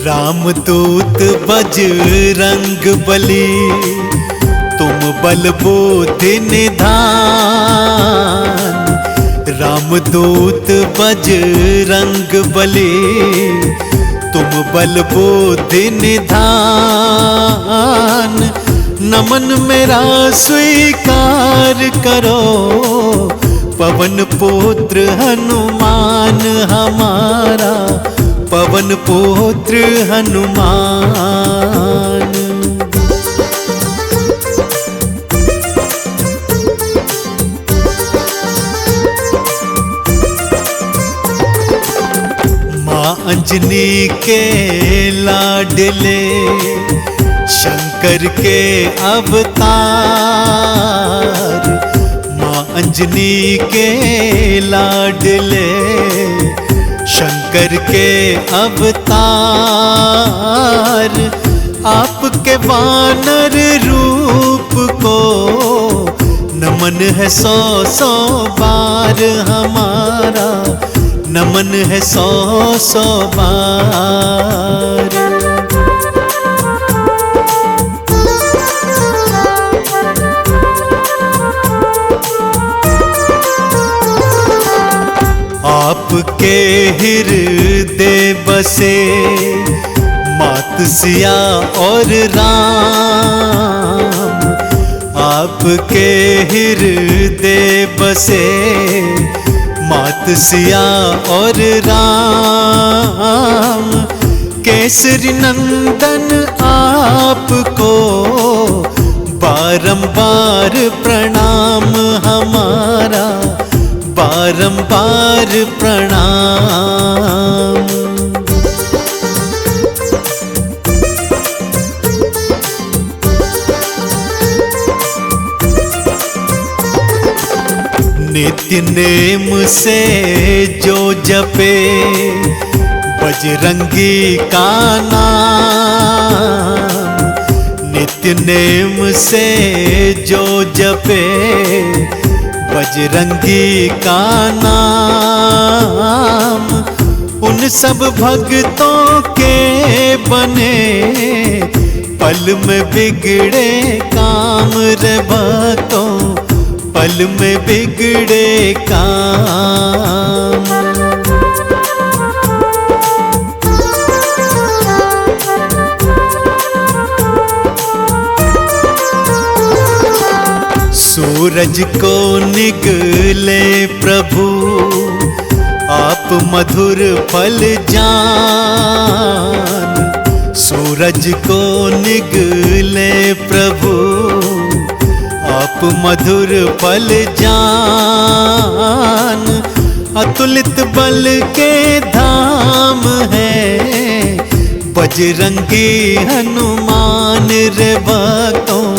रामदूत बजरंग बली, तुम बल बुद्धि निधान। रामदूत बजरंग बली, तुम बल बुद्धि निधान। नमन मेरा स्वीकार करो, पवन पुत्र हनुमान हमारा, पवन पुत्र हनुमान। माँ अंजनी के लाडले, शंकर के अवतार। माँ अंजनी के लाडले, शंकर के अवतार। आपके वानर रूप को नमन है सौ सौ बार हमारा, नमन है सौ सौ बार। आपके हृदय बसे मात सिया और राम। आपके हृदय बसे मात सिया और राम। केसरी नंदन आपको बारंबार प्रणाम हमारा, बारंबार प्रणाम। नित्य नेम से जो जपे बजरंगी का नाम। नित्य नेम से जो जपे बजरंगी का नाम। उन सब भक्तों के बने पल में बिगड़े काम रे भक्तों, पल में बिगड़े काम। सूरज को निगले प्रभु, आप मधुर फल जान। सूरज को निगले प्रभु, आप मधुर फल जान। अतुलित बल के धाम है बजरंगी हनुमान रे भक्तों,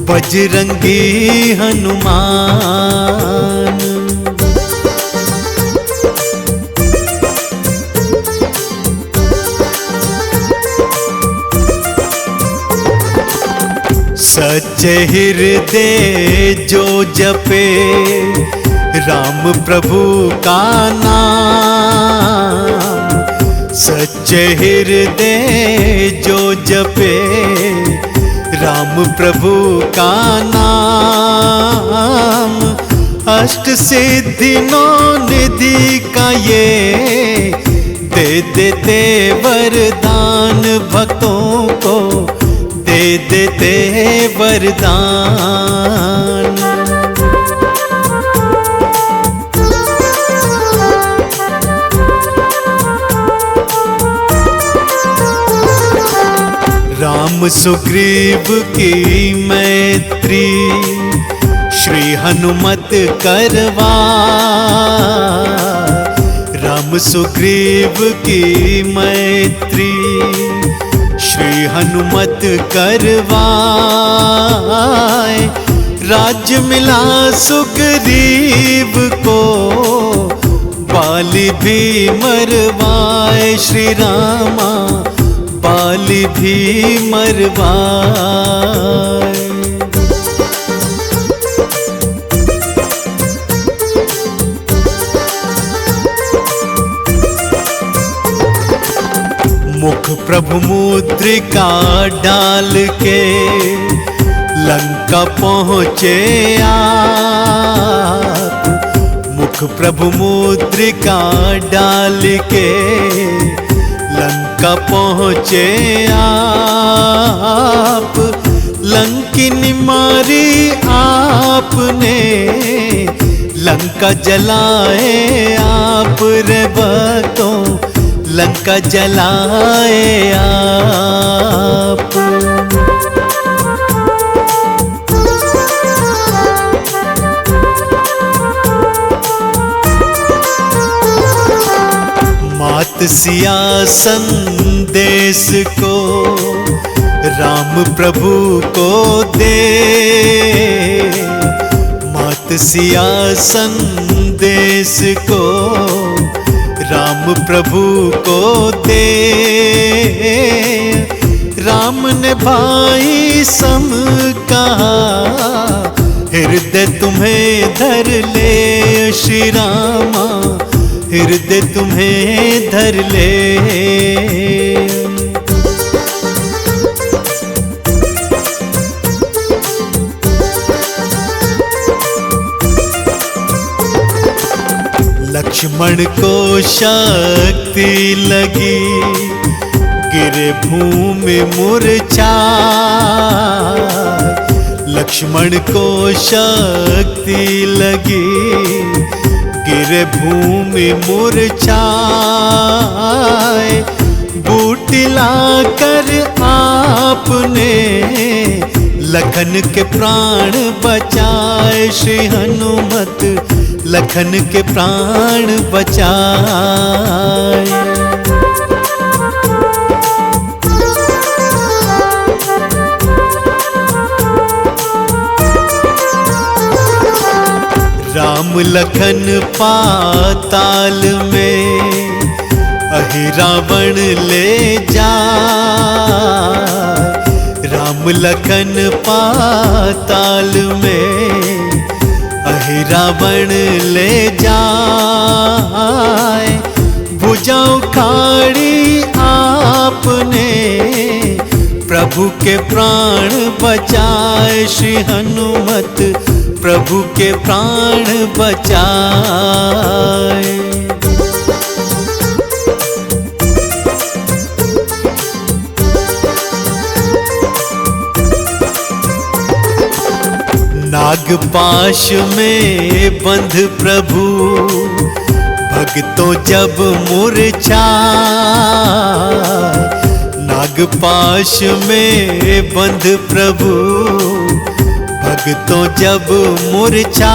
बजरंगी हनुमान। सच्चे हृदय जो जपे राम प्रभु का नाम। सच्चे हृदय जो जपे राम प्रभु का नाम। अष्ट सिद्धि नौ निधि का ये दे देते वरदान भक्तों को, दे देते वरदान। राम सुग्रीव की मैत्री श्री हनुमत करवा। राम सुग्रीव की मैत्री श्री हनुमत करवाए। राज्य मिला सुग्रीव को, बाली भी मरवाए श्री रामा, बाली भी मरवाए। मुख प्रभु मुद्रिका डाल के लंका पहुँचे आप। मुख प्रभु मुद्रिका डाल के लंका पहुँचे आप। लंकिनी मारी आपने, लंका जलाए आप रे भक्तों, लंका जलाए आप। मात सिया संदेश को राम प्रभु को दे। मात सिया संदेश को राम प्रभु को दे। राम ने भाई सम कहा, हृदय तुम्हें धर ले श्री रामा, हृदय तुम्हें धर ले। लक्ष्मण को शक्ति लगी, गिरे भूमि मूर्छाए। लक्ष्मण को शक्ति लगी, गिरे भूमि मूर्छाए। बूटी लाकर आपने लखन के प्राण बचाए। श्री हनुमत लखन के प्राण बचाए। राम लखन पाताल में अहि रावण ले जाए। राम लखन पाताल में अहि रावण ले जाए। भुजा उखाड़ी आपने प्रभु के प्राण बचाए। श्री हनुमत प्रभु के प्राण बचाए। नागपाश में बंध प्रभु भक्तों जब मूर्छाए। नागपाश में बंध प्रभु भक्तों जब मूर्छाए।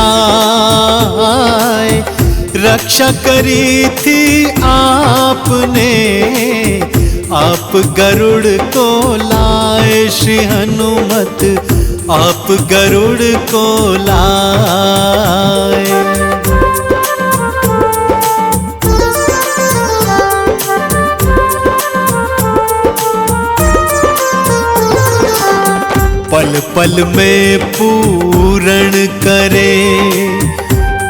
रक्षा करी थी आपने, आप गरुड़ को लाए। श्री हनुमत आप गरुड़ को लाए। पल पल में पूर्ण करे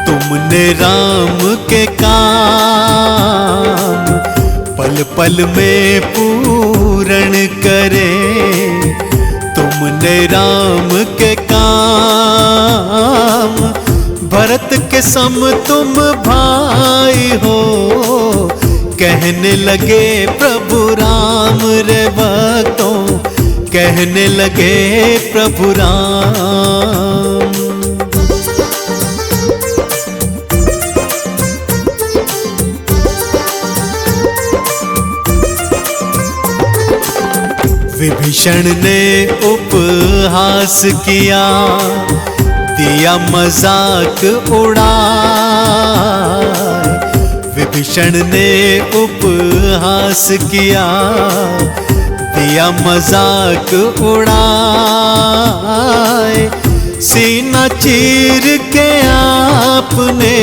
तुमने राम के काम। पल पल में पूर्ण करे तुमने राम के काम। भरत के सम तुम भाई हो, कहने लगे प्रभु राम रे भक्तों, कहने लगे प्रभु राम। विभीषण ने उपहास किया, दिया मजाक उड़ाए। विभीषण ने उपहास किया, दिया मजाक उड़ाए। सीना चीर के आपने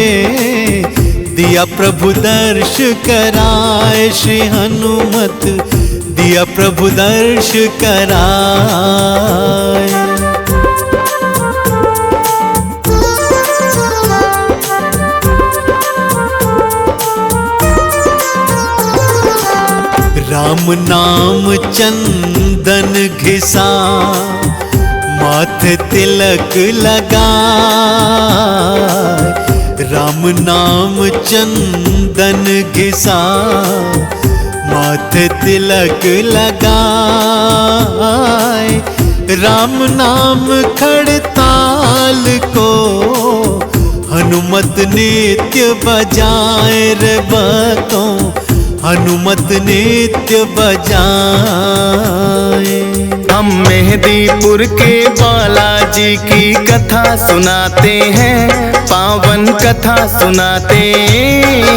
दिया प्रभु दर्श कराए। श्री हनुमत दिया प्रभु दर्श कराए। राम नाम चंदन घिसा, माथे तिलक लगा। राम नाम चंदन घिसा, माथे तिलक लगाए। राम नाम खड़ताल को हनुमत नित्य बजाए रे भक्तों, हनुमत नित्य बजाए। हम मेहदीपुर के बालाजी की कथा सुनाते हैं, पावन कथा सुनाते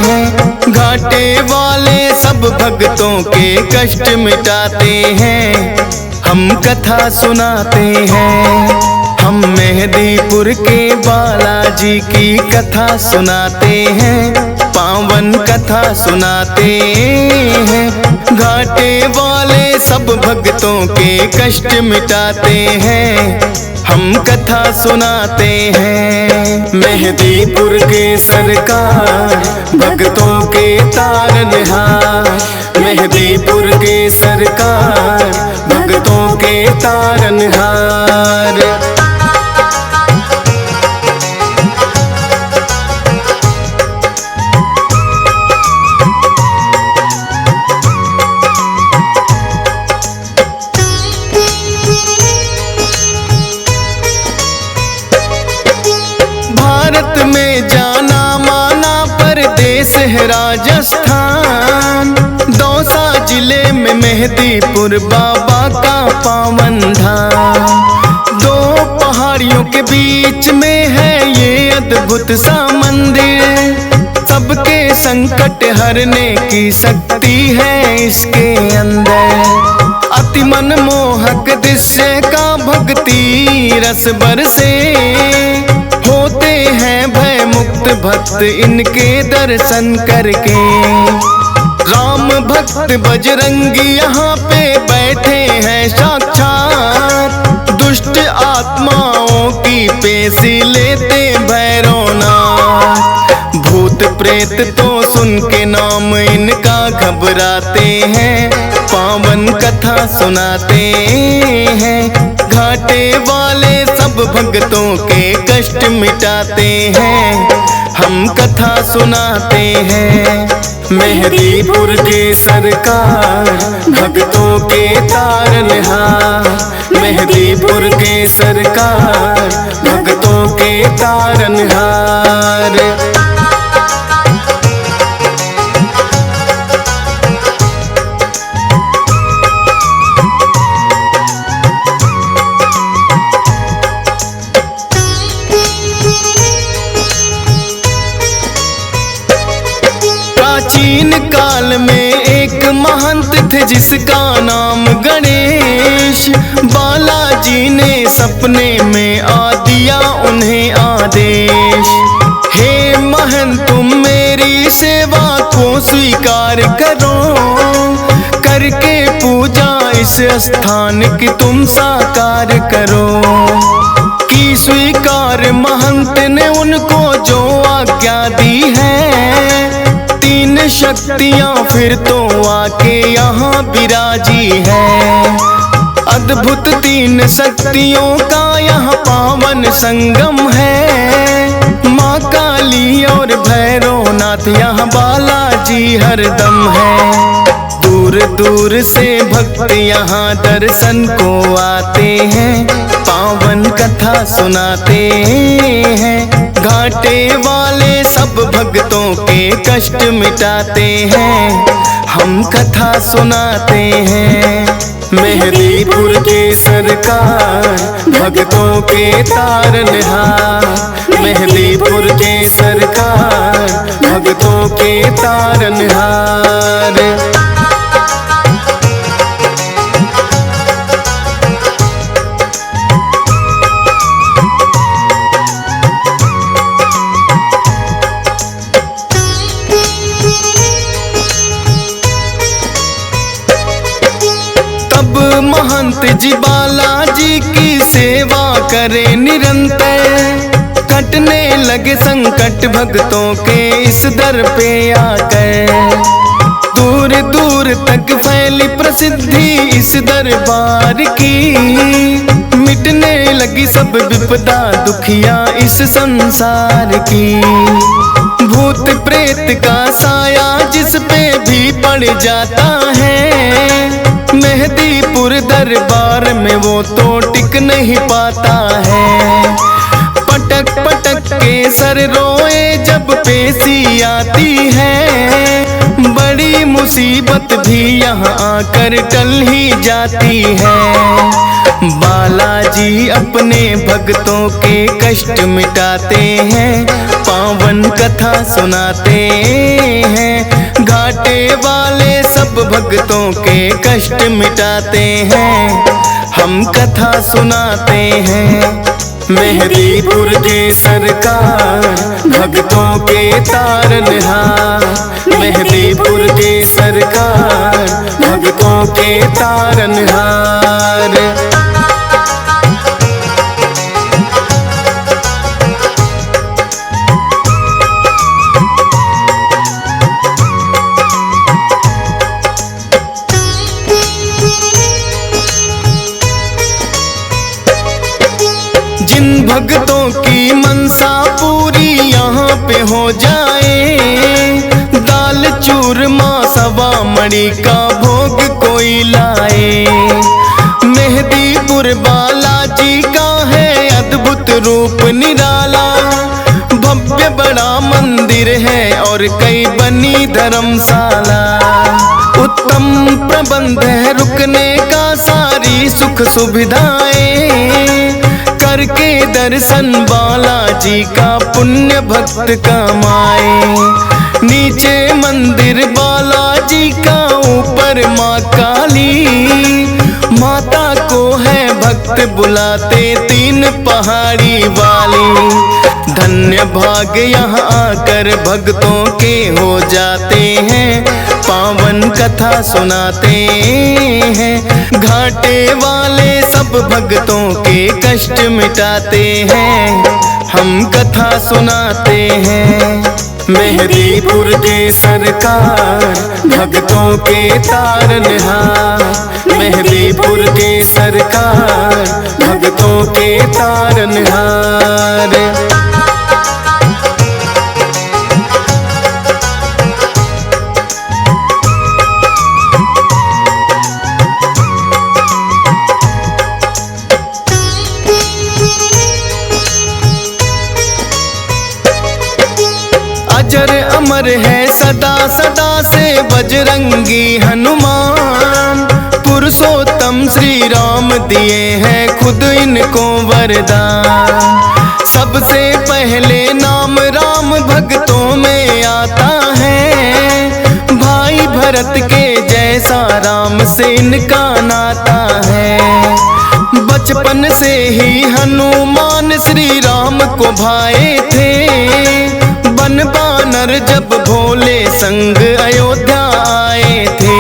हैं। घाटे वाले सब भक्तों के कष्ट मिटाते हैं, हम कथा सुनाते हैं। हम मेहदीपुर के बालाजी की कथा सुनाते हैं, पावन कथा सुनाते हैं। घाटे वाले सब भक्तों के कष्ट मिटाते हैं, हम कथा सुनाते हैं। मेहदीपुर के सरकार भक्तों के तारनहार, मेहदीपुर के सरकार भक्तों के तारनहार। भारत में जाना माना परदेश है राजस्थान, दौसा जिले में मेहदीपुर बाबा का पावन धाम। दो पहाड़ियों के बीच में है ये अद्भुत सा मंदिर, सबके संकट हरने की शक्ति है इसके अंदर। अति मनमोहक दृश्य का भक्ति रस बरसे, होते हैं भय मुक्त भक्त इनके दर्शन करके। राम भक्त बजरंगी यहाँ पे बैठे हैं साक्षात, दुष्ट आत्माओं की पेशी लेते भैरवनाथ। भूत प्रेत तो सुन के नाम इनका घबराते हैं, पावन कथा सुनाते हैं। घाटे वाले सब भक्तों के कष्ट मिटाते हैं, हम कथा सुनाते हैं। मेहदीपुर के सरकार भक्तों के तारनहार, मेहदीपुर के सरकार भक्तों के तारनहार। प्राचीन काल में एक महंत थे जिसका नाम गणेश। बालाजी ने सपने में आ दिया उन्हें आदेश, हे महंत तुम मेरी सेवा को स्वीकार करो, करके पूजा इस स्थान की तुम साकार करो। की स्वीकार महंत ने उनको जो आज्ञा दी है, तीन शक्तियां फिर तो आके यहाँ विराजी है। अद्भुत तीन शक्तियों का यहाँ पावन संगम है, माँ काली और भैरवनाथ यहाँ बालाजी हरदम है। दूर दूर से भक्त यहाँ दर्शन को आते हैं, पावन कथा सुनाते हैं। घाटे वाले सब भक्तों के कष्ट मिटाते हैं, हम कथा सुनाते हैं। मेहदीपुर के सरकार भक्तों के तारनहार, मेहदीपुर के सरकार भक्तों के तारनहार। महंत जी बालाजी की सेवा करे निरंतर, कटने लगे संकट भक्तों के इस दर पे आकर। दूर दूर दूर तक फैली प्रसिद्धि इस दरबार की। मिटने लगी सब विपदा दुखिया इस संसार की। भूत प्रेत का साया जिस पे भी पड़ जाता है, मेहदीपुर दरबार में वो तो टिक नहीं पाता है। पटक पटक के सर रोए जब पेशी आती है, बड़ी मुसीबत भी यहाँ आकर टल ही जाती है। बालाजी अपने भक्तों के कष्ट मिटाते हैं, पावन कथा सुनाते हैं। घाटे वाले सब भक्तों के कष्ट मिटाते हैं, हम कथा सुनाते हैं। मेहदीपुर के सरकार भक्तों के तारनहार, मेहदीपुर के सरकार भक्तों के तारनहार। जिन भक्तों की मनसा पूरी यहाँ पे हो जाए, दाल चूरमा सवा मणि का भोग कोई लाए। मेहदीपुर बालाजी का है अद्भुत रूप निराला, भव्य बड़ा मंदिर है और कई बनी धर्मशाला। उत्तम प्रबंध है रुकने का, सारी सुख सुविधाएं। करके दर्शन बालाजी का पुण्य भक्त कमाए। नीचे मंदिर बालाजी का, ऊपर माँ काली। माता को है भक्त बुलाते तीन पहाड़ी वाली। धन्य भाग यहाँ आकर भक्तों के हो जाते हैं, पावन कथा सुनाते हैं। घाटे वाले सब भक्तों के कष्ट मिटाते हैं, हम कथा सुनाते हैं। मेहदीपुर के सरकार भक्तों के तारनहार, मेहदीपुर के सरकार भक्तों के तारनहार। अजर अमर है सदा सदा से बजरंगी हनुमान। पुरुषोत्तम श्री राम दिए हैं खुद इनको वरदान। सबसे पहले नाम राम भक्तों में आता है, भाई भरत के जैसा राम से इनका नाता है। बचपन से ही हनुमान श्री राम को भाए थे, बन बानर जब भोले संग अयोध्या आए थे।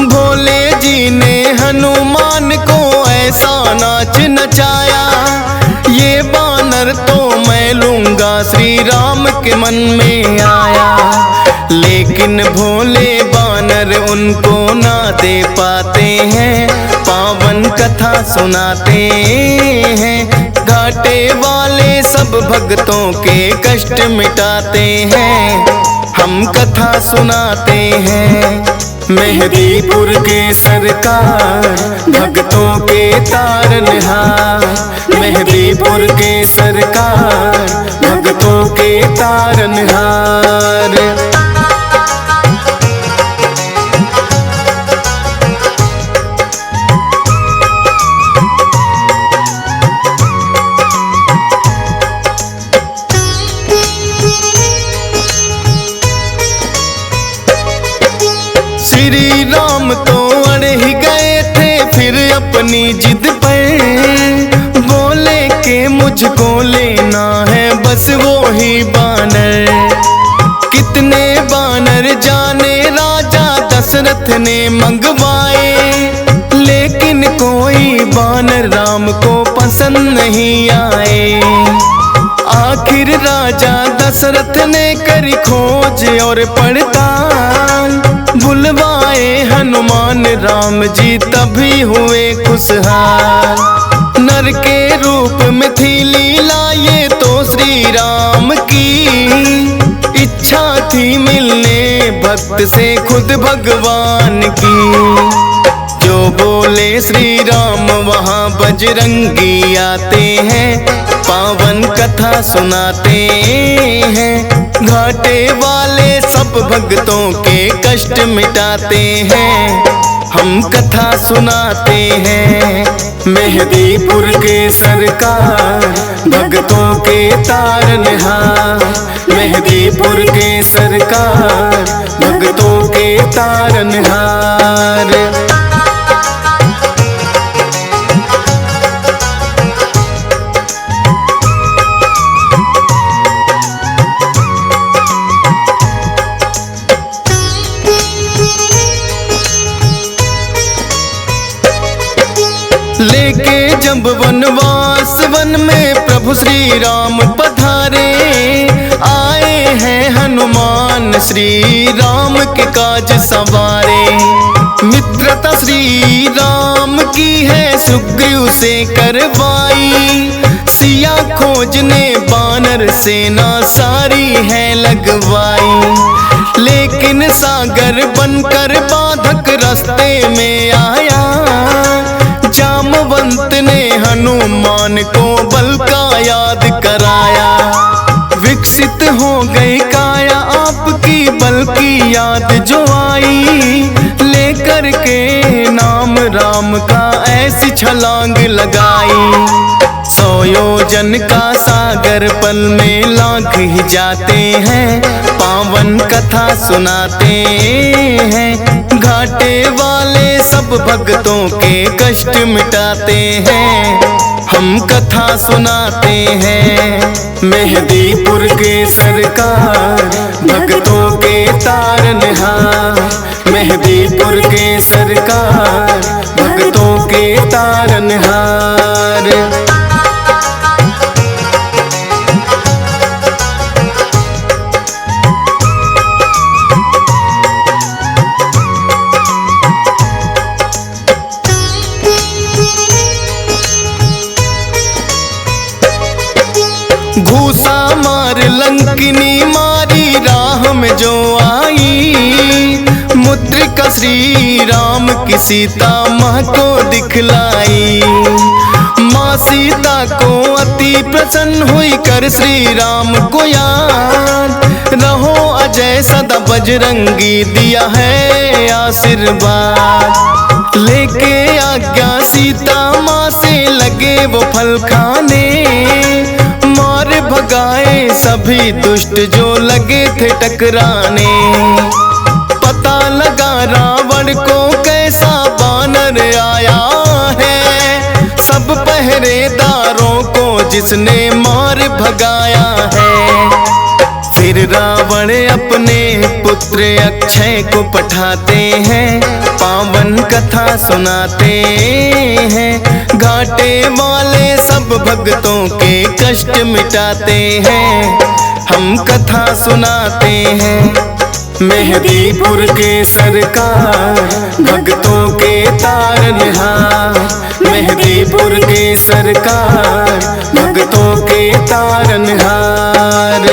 भोले जी ने हनुमान को ऐसा नाच नचाया, ये बानर तो मैं लूंगा श्री राम के मन में आया। लेकिन भोले बानर उनको ना दे पाते हैं, पावन कथा सुनाते हैं। घाटे वाले सब भक्तों के कष्ट मिटाते हैं, हम कथा सुनाते हैं। मेहदीपुर के सरकार भक्तों के तारनहार, मेहदीपुर के सरकार भक्तों के तारनहार। श्री राम तो अड़ ही गए थे फिर अपनी जिद पर, बोले के मुझको लेना है बस वो ही बानर। कितने बानर जाने राजा दशरथ ने मंगवाए, लेकिन कोई बानर राम को पसंद नहीं आए। आखिर राजा दशरथ ने करी खोज और पड़ताल, राम जी तभी हुए खुशहाल। नर के रूप में थी लीला ये तो श्री राम की, इच्छा थी मिलने भक्त से खुद भगवान की। जो बोले श्री राम वहाँ बजरंगी आते हैं, पावन कथा सुनाते हैं। घाटे वाले सब भक्तों के कष्ट मिटाते हैं, हम कथा सुनाते हैं। मेहदीपुर के सरकार भक्तों के तारनहार, मेहदीपुर के सरकार भक्तों के तारनहार। लेके जब वनवास वन में प्रभु श्री राम पधारे, आए हैं हनुमान श्री राम के काज सवारे। मित्रता श्री राम की है सुग्रीव से करवाई, सिया खोजने बानर सेना सारी है लगवाई। लेकिन सागर बनकर बाधक रास्ते में आया, जामवंत ने हनुमान को बल का याद कराया। विकसित हो गई काया आपकी बल की याद जो आई, लेकर के नाम राम का ऐसी छलांग लगाई। 100 योजन का सागर पल में लांघ ही जाते हैं, पावन कथा सुनाते हैं। घाटे वाले सब भक्तों के कष्ट मिटाते हैं, हम कथा सुनाते हैं। मेहदीपुर के सरकार भक्तों के तारनहार, मेहदीपुर के सरकार भक्तों के तारनहार। घूसा मार लंकिनी मारी राह में जो आई, मुद्रिका श्री राम की सीता माँ को दिखलाई। माँ सीता को अति प्रसन्न हुई कर श्री राम को याद, रहो अजय सदा बजरंगी दिया है आशीर्वाद। लेके आज्ञा सीता माँ से लगे वो फल खाने, मार भगाए सभी दुष्ट जो लगे थे टकराने। पता लगा रावण को कैसा बानर आया है, सब पहरेदारों को जिसने मार भगाया है। फिर रावण अपने पुत्र अक्षय को पठाते हैं, पावन कथा सुनाते हैं। घाटे वाले सब भक्तों के कष्ट मिटाते हैं, हम कथा सुनाते हैं। मेहदीपुर के सरकार भक्तों के तारनहार, मेहदीपुर के सरकार भक्तों के तारनहार।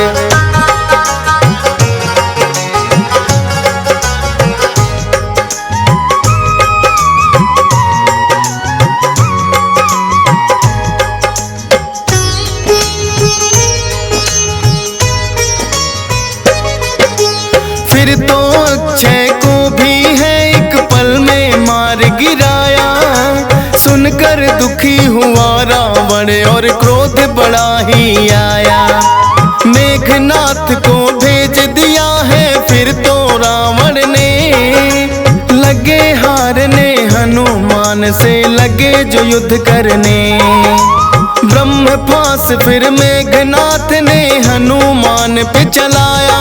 फिर तो अक्षय को भी है एक पल में मार गिराया, सुनकर दुखी हुआ रावण और क्रोध बड़ा ही आया। मेघनाथ को भेज दिया है फिर तो रावण ने, लगे हारने हनुमान से लगे जो युद्ध करने। ब्रह्मपास फिर मेघनाथ ने हनुमान पे चलाया,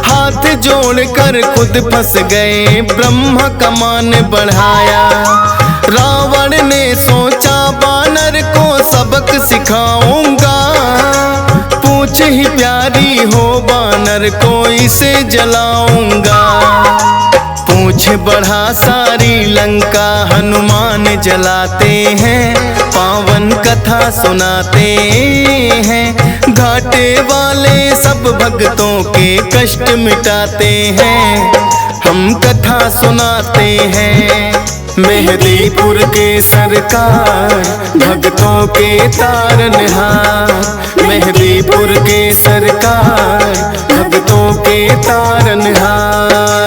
हाथ जोड़कर खुद फंस गए ब्रह्मा कमान बढ़ाया। रावण ने सोचा बानर को सबक सिखाऊंगा, पूछ ही प्यारी हो बानर को इसे जलाऊंगा। मूछ बढ़ा सारी लंका हनुमान जलाते हैं, पावन कथा सुनाते हैं। घाटे वाले सब भक्तों के कष्ट मिटाते हैं, हम कथा सुनाते हैं। मेहदीपुर के सरकार भक्तों के तारनहार, मेहदीपुर के सरकार भक्तों के तारनहार।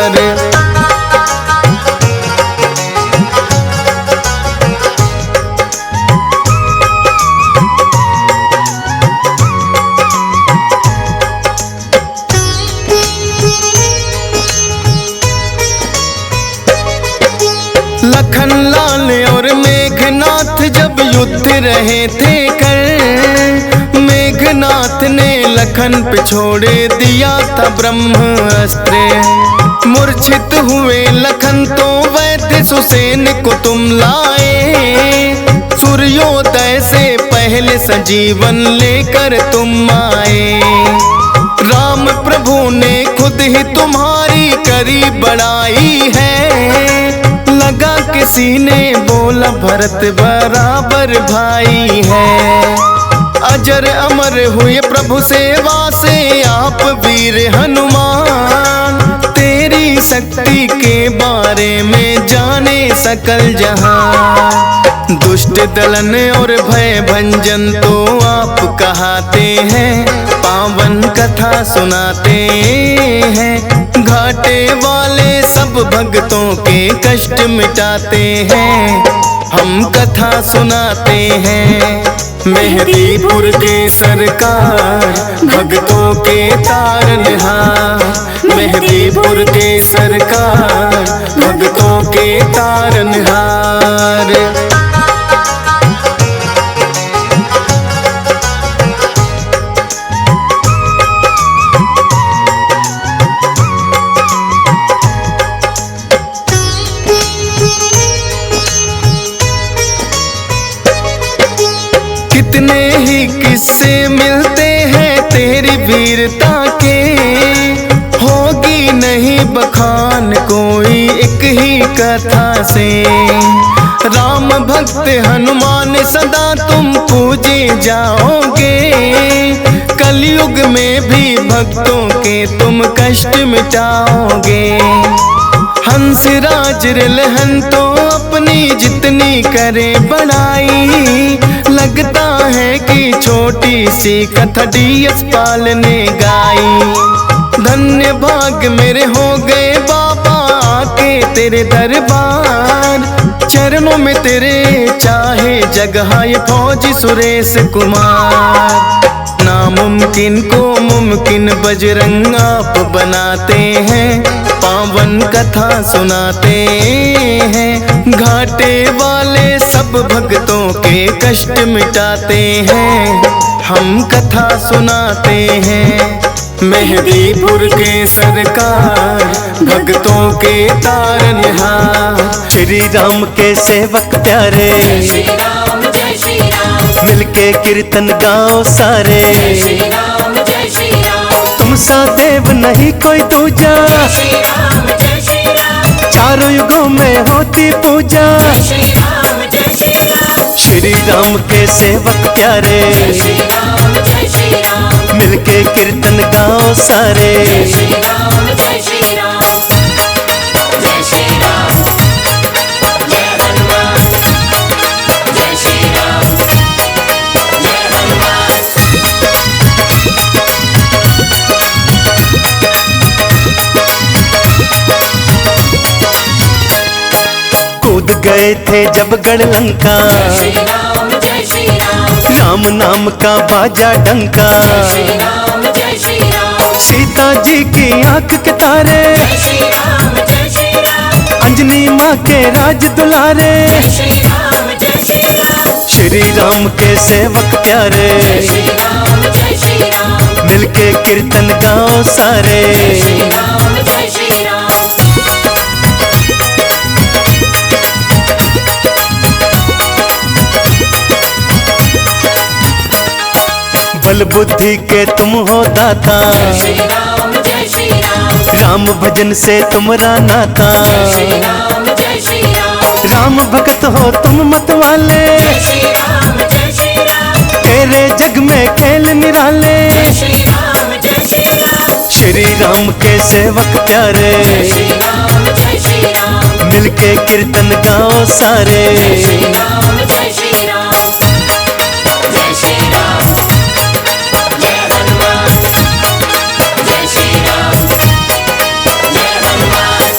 लखन लाल और मेघनाथ जब युद्ध रहे थे कर, मेघनाथ ने लखन पे छोड़े दिया था ब्रह्मास्त्र। मूर्छित हुए लखन तो वैद्य सुसेन को तुम लाए, सूर्योदय से पहले संजीवन लेकर तुम आए। राम प्रभु ने खुद ही तुम्हारी करी बड़ाई है, लगा किसी ने बोला भरत बराबर भाई है। अजर अमर हुए प्रभु सेवा से आप वीर हनुमान, तेरी शक्ति के बारे में जाने सकल जहां। दुष्ट दलन और भय भंजन तो आप कहाते हैं, पावन कथा सुनाते हैं। घाटे वाले सब भक्तों के कष्ट मिटाते हैं, हम कथा सुनाते हैं। मेहदीपुर के सरकार भक्तों के तारनहार, मेहदीपुर के सरकार भक्तों के तारनहार। कितने ही किस्से मिलते हैं तेरी वीरता के, होगी नहीं बखान कोई एक ही कथा से। राम भक्त हनुमान सदा तुम पूजे जाओगे, कलयुग में भी भक्तों के तुम कष्ट मिटाओगे। हंस राज रिलहन तो अपनी जितनी करे बड़ाई, लगता है कि छोटी सी कथा डीएस पाल ने गाई। धन्य भाग मेरे हो गए बाबा आके तेरे दरबार, चरणों में तेरे चाहे जगह ये फौजी सुरेश कुमार। नामुमकिन को मुमकिन बजरंग आप बनाते हैं, पावन कथा सुनाते हैं। घाटे वाले सब भक्तों के कष्ट मिटाते हैं, हम कथा सुनाते हैं। मेहदीपुर के सरकार भक्तों के तारनहार, श्री राम के सेवक प्यारे, जय श्री राम जय श्री राम, मिलके कीर्तन गाओ सारे। जय श्री राम जय श्री राम, तुम सा देव नहीं कोई दूजा, जय श्री राम जय श्री राम, चारों युगों में होती पूजा। जय श्री राम जय श्री राम, श्री राम के सेवक प्यारे, जय श्री राम जय श्री राम, मिलके कीर्तन गाओ सारे। जय श्री राम जय श्री राम, जय श्री राम, जय हनुमान, जय श्री राम, जय हनुमान। कूद गए थे जब गढ़ लंका, जय श्री राम जय श्री राम, राम नाम का बाजा डंका। जय श्री राम जय श्री राम, सीता जी की आंख के तारे, जय श्री राम जय श्री राम, अंजनी माँ के राज दुलारे। जय श्री राम जय श्री राम, श्री राम के सेवक प्यारे, जय श्री राम जय श्री राम, मिलके कीर्तन गाओ सारे। जय श्री राम जय श्री राम। बल बुद्धि के तुम हो दाता, जय श्री राम जय श्री राम, राम राम भजन से तुम्हारा नाता, जय श्री राम जय श्री राम। राम भगत हो तुम मत वाले, जय श्री राम जय श्री राम। तेरे जग में खेल निराले। जय श्री राम जय श्री राम। श्री राम के सेवक प्यारे, जय श्री राम जय श्री राम। मिलके कीर्तन गाओ सारे। जय श्री राम जय श्री राम। जय श्री राम जय हनुमान। जय श्री राम जय हनुमान।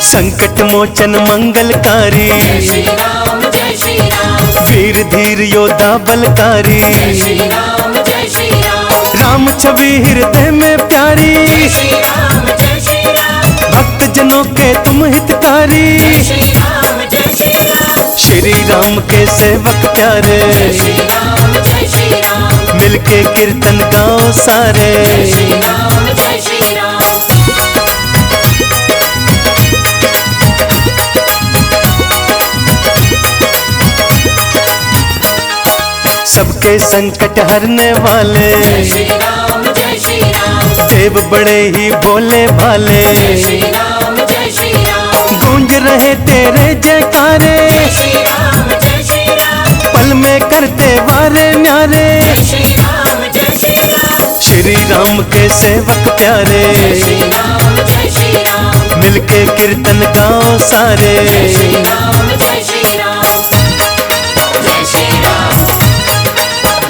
संकट मोचन मंगलकारी, जय श्री राम जय श्री राम। वीर धीर योद्धा बलकारी। जय श्री राम जय श्री राम। राम छवि हृदय में प्यारी, जय श्री राम जय श्री राम। भक्त जनों के तुम हितकारी। जय श्री राम जय श्री राम। श्री राम के सेवक प्यारे, जय श्री राम जय श्री राम। मिलके कीर्तन गाओ सारे। जय श्री राम जय श्री राम। सबके संकट हरने वाले, जय श्री राम जय श्री राम। देव बड़े ही भोले भाले। जय श्री राम जय श्री राम। गूंज रहे तेरे जयकारे, जय श्री राम जय श्री राम। पल में करते वारे न्यारे। जय श्री राम जय श्री राम। श्री राम के सेवक प्यारे, जय श्री राम जय श्री राम। मिलके कीर्तन गाओ सारे। जय श्री राम जय श्री राम। जय श्री राम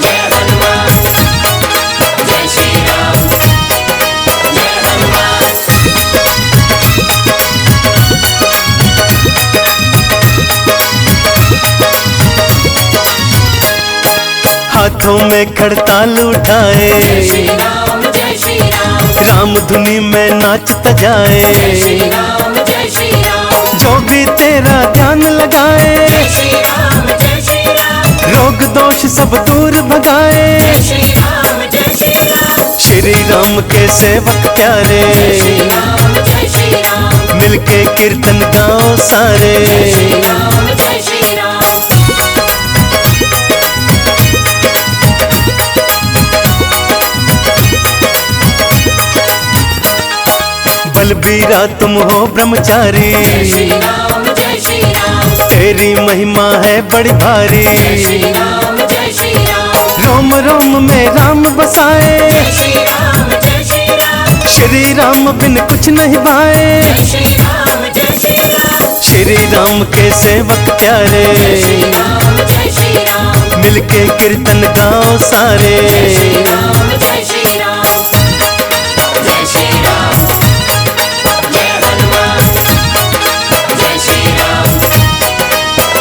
जय हनुमान। जय श्री राम जय हनुमान। हाथों में खड़ताल उठाए, जय श्री राम जय श्री राम। राम धुनी में नाचता जाए। जय श्री राम जय श्री राम। जो भी तेरा ध्यान लगाए, जय श्री राम जय श्री राम। रोग दोष सब दूर भगाए। जय श्री राम जय श्री राम। श्री राम के सेवक प्यारे, जय श्री राम जय श्री राम। मिलके कीर्तन गाओ सारे। जय श्री राम जय श्री राम। बलबीरा तुम हो ब्रह्मचारी, जय श्री राम जय श्री राम। तेरी महिमा है बड़ी भारी। जय श्री राम जय श्री राम। रोम रोम में राम बसाए, जय श्री राम जय श्री राम। श्री राम बिन कुछ नहीं भाए। जय श्री राम जय श्री राम। श्री राम के सेवक प्यारे, जय श्री राम जय श्री राम। मिलके कीर्तन गाओ सारे। जय श्री राम जय श्री राम। जय श्री राम जय हनुमान। जय श्री राम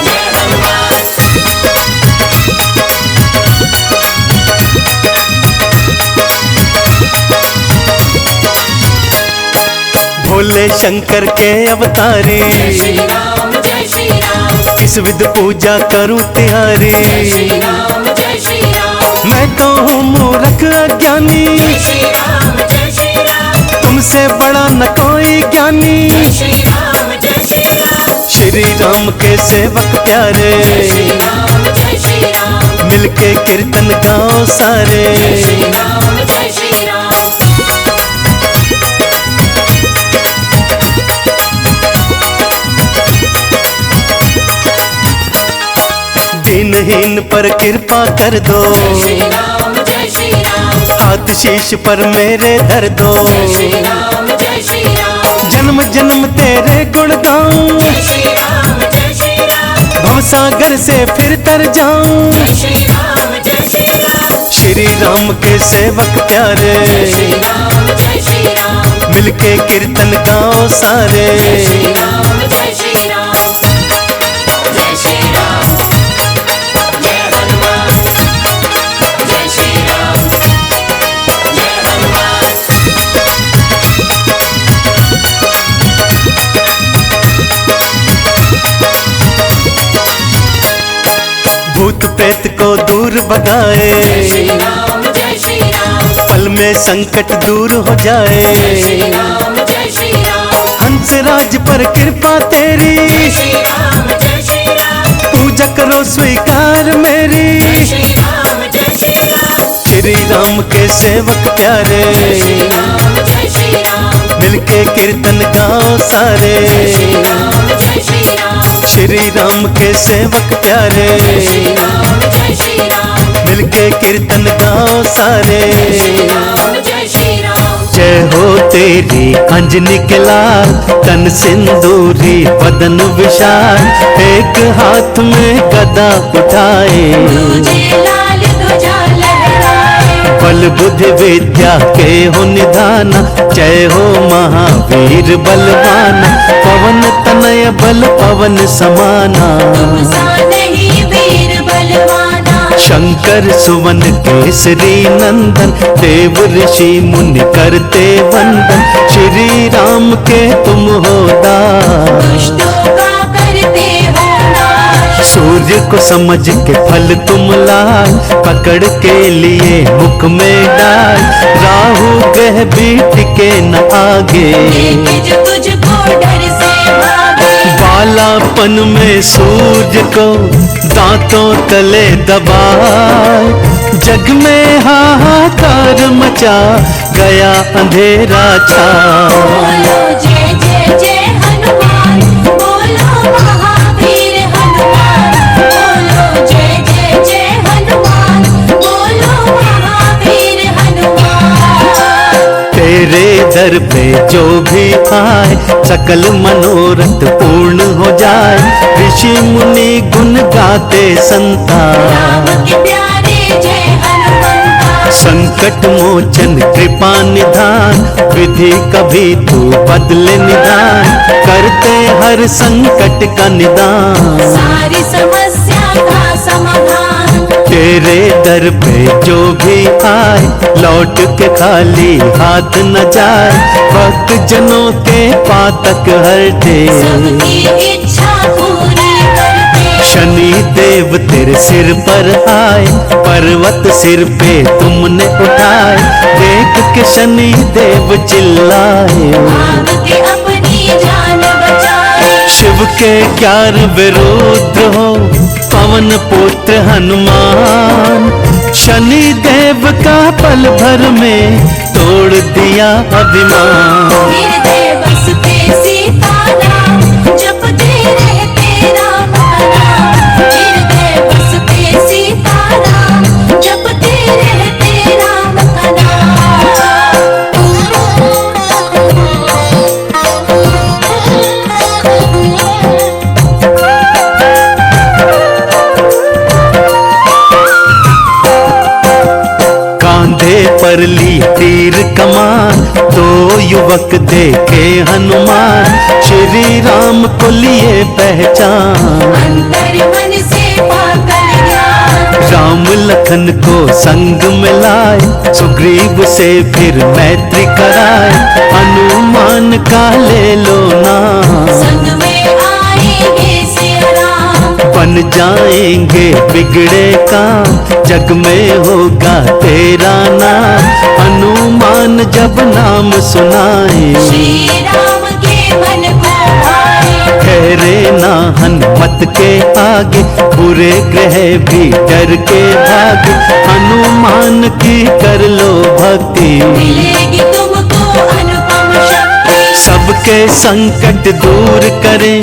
जय हनुमान। भोले शंकर के अवतारी, जय श्री राम जय श्री राम। इस विध पूजा करूं तिहारी। जय श्री राम जय श्री राम। मैं कहूँ मूर्ख अज्ञानी, जय श्री राम जय श्री राम। तुमसे बड़ा न कोई ज्ञानी। जय श्री राम जय श्री राम। श्री राम के सेवक प्यारे, जय श्री राम जय श्री राम। मिलके कीर्तन गाओ सारे। जय श्री राम जय श्री राम। दीनहीन पर कृपा कर दो, जय श्री राम जय श्री राम। हाथ शीश पर मेरे धर दो। जय श्री राम जय श्री राम। जन्म जन्म तेरे गुण गाऊं, जय श्री राम जय श्री राम। भवसागर से फिर तर जाऊं। जय श्री राम जय श्री राम। श्री राम के सेवक प्यारे, जय श्री राम जय श्री राम। मिलके कीर्तन गाओ सारे। जय श्री राम जय श्री राम। जय श्री राम जय हनुमान। जय श्री राम जय हनुमान। भूत प्रेत को दूर भगाए, जय श्री राम जय श्री राम। पल में संकट दूर हो जाए। जय श्री राम जय श्री राम। हंस राज पर कृपा तेरी, जय श्री राम जय श्री राम। पूजा करो स्वीकार मेरी। जय श्री राम जय श्री राम। श्री राम के सेवक प्यारे, जय श्री राम जय श्री राम। मिलके कीर्तन गाओ सारे। जय श्री राम जय श्री राम। श्री राम के सेवक प्यारे, जय श्री राम जय श्री राम। मिलके कीर्तन गाओ सारे। जय श्री राम जय श्री राम। जय हो तेरी अंजनी के लाल, तन सिंदूरी बदन विशाल, एक हाथ में गदा उठाए, तुझे लाल ध्वजा लहराए। बल बुद्धि विद्या के हो निधाना, जय हो महावीर बलवाना, पवन तनय बल पवन समाना, तुम सा नहीं वीर बलवाना। शंकर सुवन केसरी नंदन, देव ऋषि मुनि करते वंदन, श्री राम के तुम हो दास, दुष्टों का करते हो नाश। सूर्य को समझ के फल तुम लाए, पकड़ के लिए मुख में डाल, राहु ग्रह भी टिके न आगे, देखे जो तुझको डर से भागे। बालापन में सूरज को दांतों तले दबाए, जग में हाहाकार मचा गया अंधेरा छा। बोलो जय जय जय हनुमान, बोलो महावीर हनुमान। बोलो जय जय जय हनुमान, बोलो महावीर हनुमान। तेरे दर पे जो भी आए, सकल मनोरथ पूर्ण हो जाए, ऋषि मुनि गुण गाते संता, राम के प्यारे जय हनुमंता। संकट मोचन कृपा निधान, विधि कभी तू बदले निदान, करते हर संकट का निदान, सारी समस्या का समाधान। तेरे दर पे जो भी आए, लौट के खाली हाथ न जाए, भक्त जनों के पातक हरते, सबकी इच्छा पूरी करते। शनि देव तेरे सिर पर आए, पर्वत सिर पे तुमने उठाए, देख के शनि देव चिल्लाए, भाग के अपनी जान बचाए। शिव के 11 विरुद्ध हो, पवन पुत्र हनुमान, शनि देव का पल भर में तोड़ दिया अभिमान। हृदय बसते सीताराम, जपते रहते राम का नाम। हृदय बसते सीताराम, जपते रहते राम का कांधे पर ली तीर कमान, दो युवक देखे हनुमान, श्री राम को लिए पहचान, अंतर मन से पाकर ज्ञान। राम लखन को संग मिलाए, सुग्रीव से फिर मैत्री कराए, हनुमान का ले लो नाम, संग में आएंगे सिया राम। बन जाएंगे बिगड़े काम, जग में होगा तेरा नाम, हनुमान जब नाम सुनाए, श्री राम के मन को भाए। ठहरे ना हनुमत के आगे, बुरे ग्रह भी डर के भागे, हनुमान की कर लो भक्ति, मिलेगी तुमको अनुपम शक्ति। सबके संकट दूर करें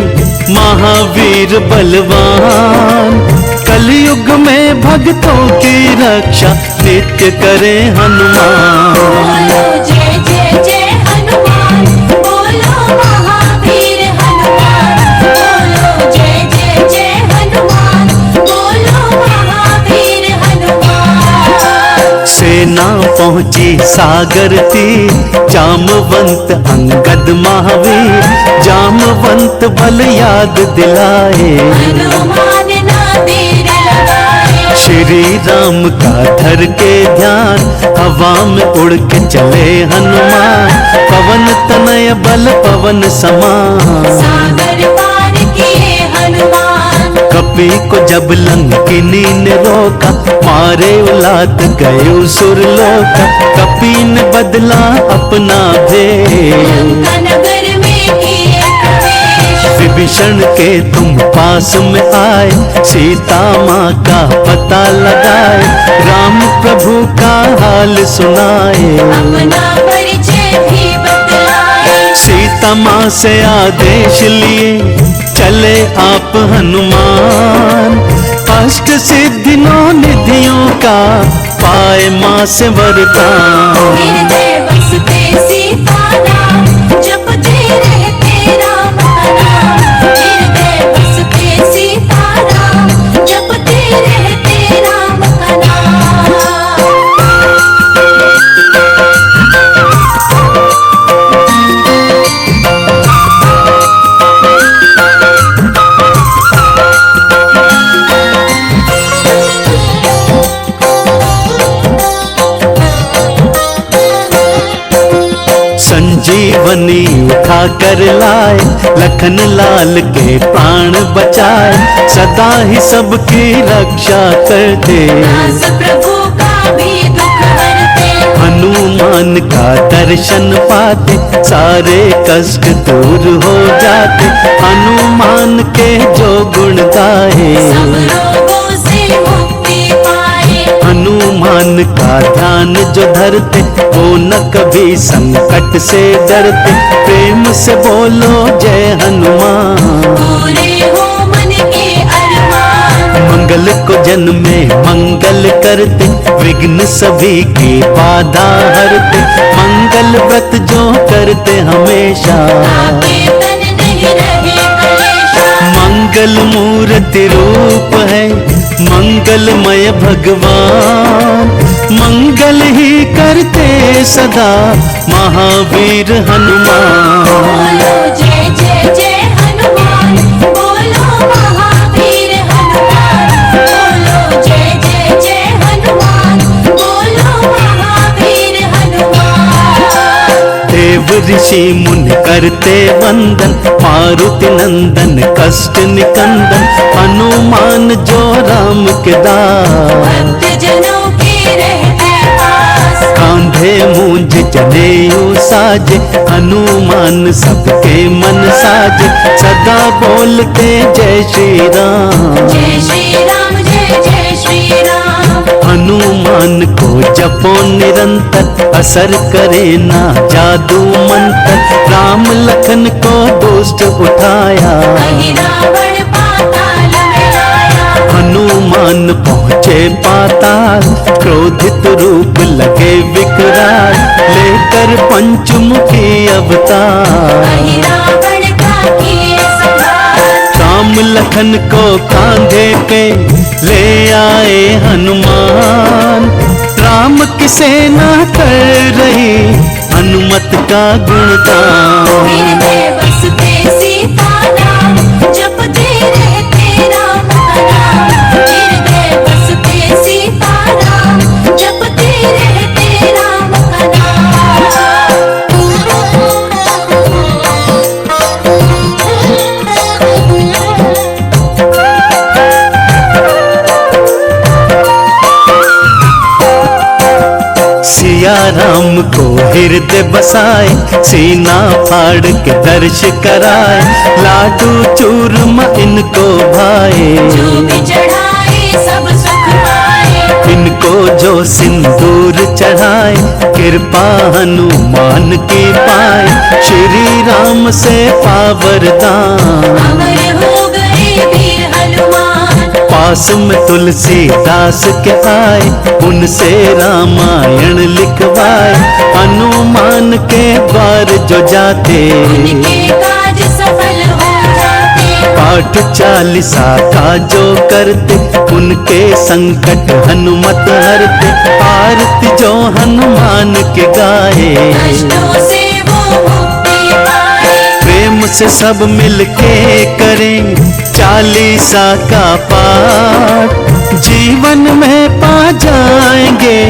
महावीर बलवान, कलयुग में भक्तों की रक्षा नित्य करे हनुमान। बोलो जय जय जय हनुमान, बोलो महावीर हनुमान। बोलो जय जय जय हनुमान, बोलो महावीर हनुमान। सेना पहुंची सागर तीर, जामवंत अंगद महावीर, जामवंत बल याद दिलाए, हनुमान ना देर लगाए। श्री राम का धर के ध्यान, हवा में उड़ के चले हनुमान, पवन तनय बल पवन समान, सागर पार किए हनुमान। कपि को जब लंकिनी ने रोका, मारे उलाद गए सुरलोका, कपि ने बदला अपना भेष, लंका नगर में किए प्रवेश। विभीषण के तुम पास में आए, सीता माँ का पता लगाए, राम प्रभु का हाल सुनाए, अपना परिचय भी बतलाए। सीता माँ से आदेश लिए चले आप हनुमान, अष्ट सिद्धि नौ निधियों का पाए माँ से वरदान। हृदय बसते सीताराम, जपते रहते राम का नाम। हृदय बसते सीताराम, जपते रहते राम का नाम। संजीवनी उठा कर लाए, लखन लाल के प्राण बचाए, सदा ही सबकी रक्षा करते, दास प्रभु का भी दुख हरते। हनुमान का दर्शन पाते, सारे कष्ट दूर हो जाते, हनुमान के जो गुण गाए, सब रोगों से मुक्ति पाए। हनुमान का ध्यान जो धरते, वो न कभी संकट से डरते, प्रेम से बोलो जय हनुमान। पूरे हो मन के अरमान, मंगल को जन्म में मंगल करते, विघ्न सभी की बाधा हरते, मंगल व्रत जो करते हमेशा, आपके तन नहीं रहे कलेशा। मंगल मूर्ति रूप है मंगलमय भगवान, मंगल ही करते सदा महावीर हनुमान। बोलो जय जय जय हनुमान, बोलो महावीर हनुमान। बोलो जय जय जय हनुमान, बोलो महावीर हनुमान। देव ऋषि मुनि करते वंदन, मारुति नंदन कष्ट निकंदन, हनुमान जो राम के दास, भक्त जनों के रहते पास। कांधे मूंज जनेऊ साजे, हनुमान सबके मन साजे, सदा बोलते जय श्री राम। जय श्री राम, जय जय श्री राम। हनुमान को जपो निरंतर, असर करे ना जादू मंत्र, राम लखन को दुष्ट उठाया, कहीं रावण पाताल में आया। हनुमान पहुँचे पाताल, क्रोधित रूप लगे विकराल, लेकर पंचमुखी अवतार, कहीं रावण का किए संहार। राम लखन को कांधे पे ले आए हनुमान, राम की सेना कर रही हनुमत का गुणगान। हृदय बसते सीताराम, जपते रहते राम का नाम। हृदय बसते सीताराम, जपते रहते राम का सिया राम को हृदय बसाए, सीना फाड़ के दर्श कराए, लाडू चूरमा इनको भाए, जो भी चढ़ाए सब सुख पाए। इनको जो सिंदूर चढ़ाए, कृपा हनुमान की पाए, श्री राम से पावरदान। अमर हो गए वीर हनुमान, पास में तुलसीदास के आए, उनसे रामायण लिखवाए, हनुमान के द्वार जो जाते, उनके काज सफल हो जाते। पाठ चालीसा का जो करते, उनके संकट हनुमत हरते, आरती जो हनुमान के गाए, कष्टों से वो मुक्ति पाए। प्रेम से सब मिलके करें चालीसा का पाठ, जीवन में पा जाएंगे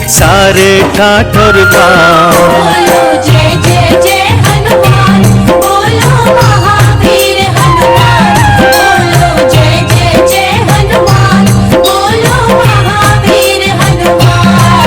सारे ठाठ और बाट। बोलो जय जय जय हनुमान, बोलो महावीर हनुमान। बोलो जय जय जय हनुमान, बोलो महावीर हनुमान।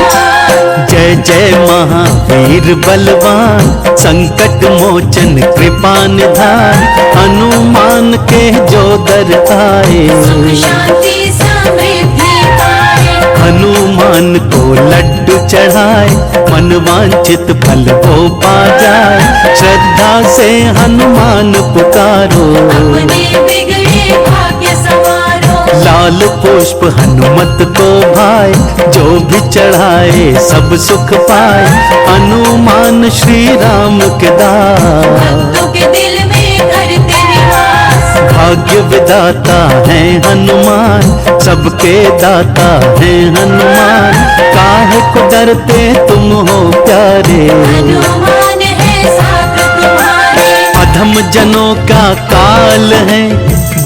जय जय महावीर बलवान, संकट मोचन कृपा निधान, हनुमान के जो दर आए सुख शांति समृद्धि पाए। हनुमान को लड्डू चढ़ाए, मन वांछित फल वो पा जाए। श्रद्धा से हनुमान पुकारो, अपने बिगड़े भाग्य संवारो। लाल पुष्प हनुमत को भाए, जो भी चढ़ाए सब सुख पाए। हनुमान श्री राम के दास, भक्तों के दिल में करते निवास। भाग्य विदाता है हनुमान, सबके दाता है हनुमान। काहे को डरते तुम हो प्यारे, हनुमान है साथ तुम्हारे। अधम जनों का काल है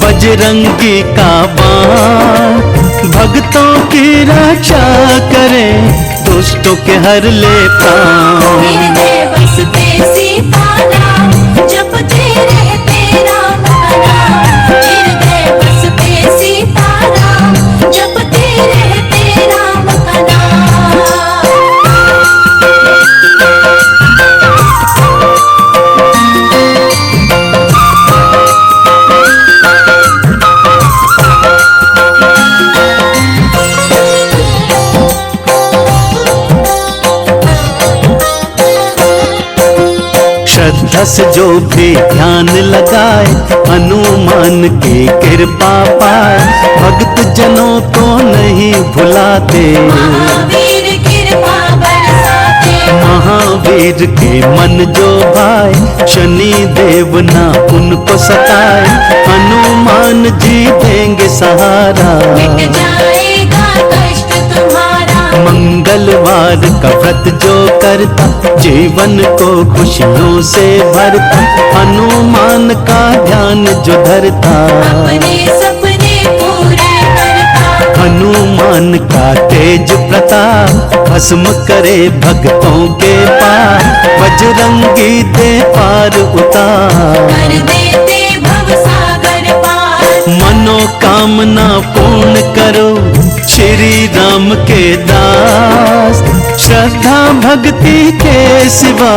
बजरंगी का बाण, भक्तों की रक्षा करे, दुष्टों के हर ले प्राण। हृदय बसते सीताराम, जपते रहते राम का नाम। हृदय बसते सीताराम, जपते रहते राम का नाम। श्रद्धा से जो भी ध्यान लगाए, हनुमान की कृपा पाए। भक्त जनों को नहीं भुलाते, महावीर कृपा बरसाते। महावीर के मन जो भाए, शनि देव ना उनको सताए। हनुमान जी देंगे सहारा, मिट जाएगा कष्ट तुम्हारा। मंगलवार का व्रत जो करता, जीवन को खुशियों से भरता। हनुमान का ध्यान जो धरता, अपने सपने पूरे करता। हनुमान का तेज प्रताप, भस्म करे भक्तों के पार। बजरंगी दे पार उतार, कर देते भवसागर पार। मनोकामना पूर्ण करो श्री राम के दास। श्रद्धा भक्ति के सिवा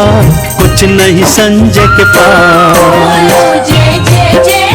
कुछ नहीं संजय के पास। बोलो जय जय जय